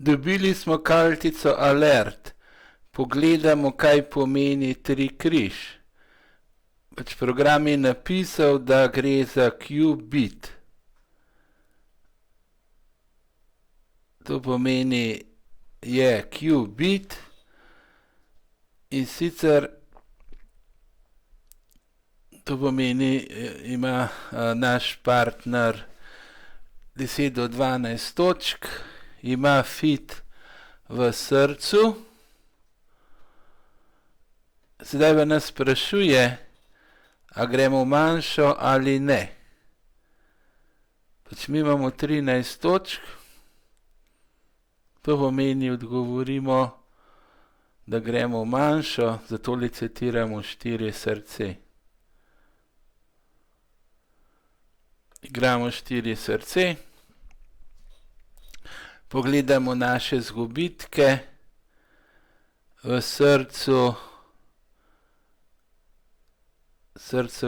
Dobili smo kartico Alert. Pogledamo, kaj pomeni 3 križ. Pač program je napisal, da gre za qubit. To pomeni, je qubit in sicer to pomeni, ima naš partner 10 do 12 točk, ima fit v srcu. Sedaj pa nas sprašuje, a gremo v manjšo ali ne. Pač mi imamo 13 točk, to pomeni, odgovorimo, da gremo v manjšo, zato licitiramo 4 srce. Igramo 4 srce. Pogledamo naše izgubitke. V srcu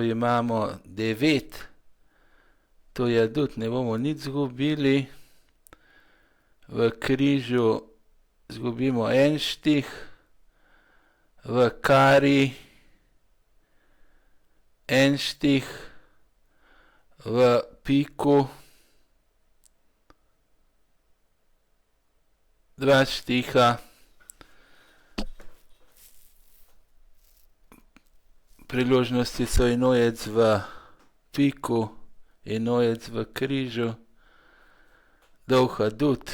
imamo 9. To je adut, ne bomo nič izgubili. V križu izgubimo 1 štih. V kari 1 štih. V piku 2 štiha. Priložnosti so enojec v piku, enojec v križu, dolg adut.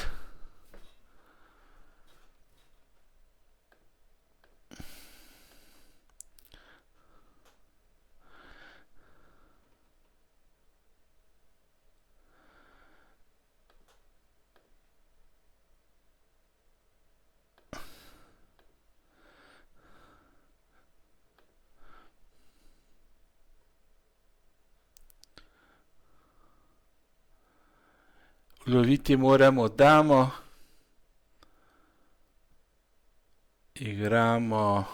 Loviti moramo damo. Igramo,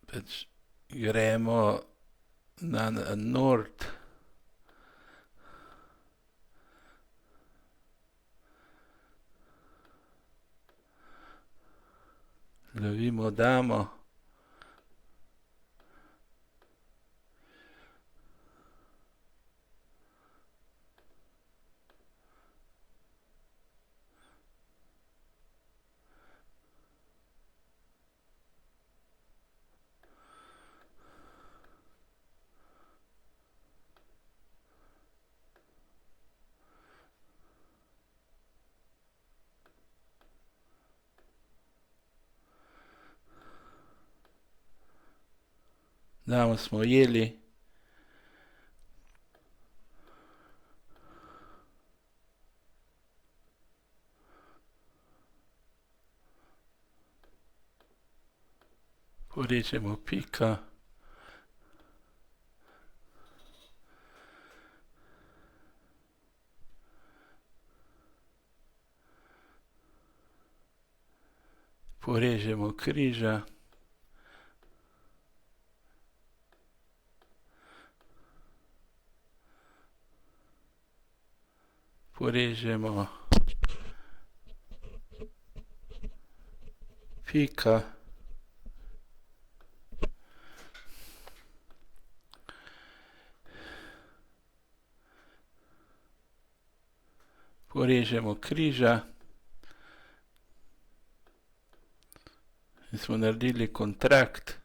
pač gremo na nord. Lovimo damo. Damo smo ujeli. Porežemo pika. Porežemo križa. Porežemo pika. Porežemo križa. In smo naredili kontrakt.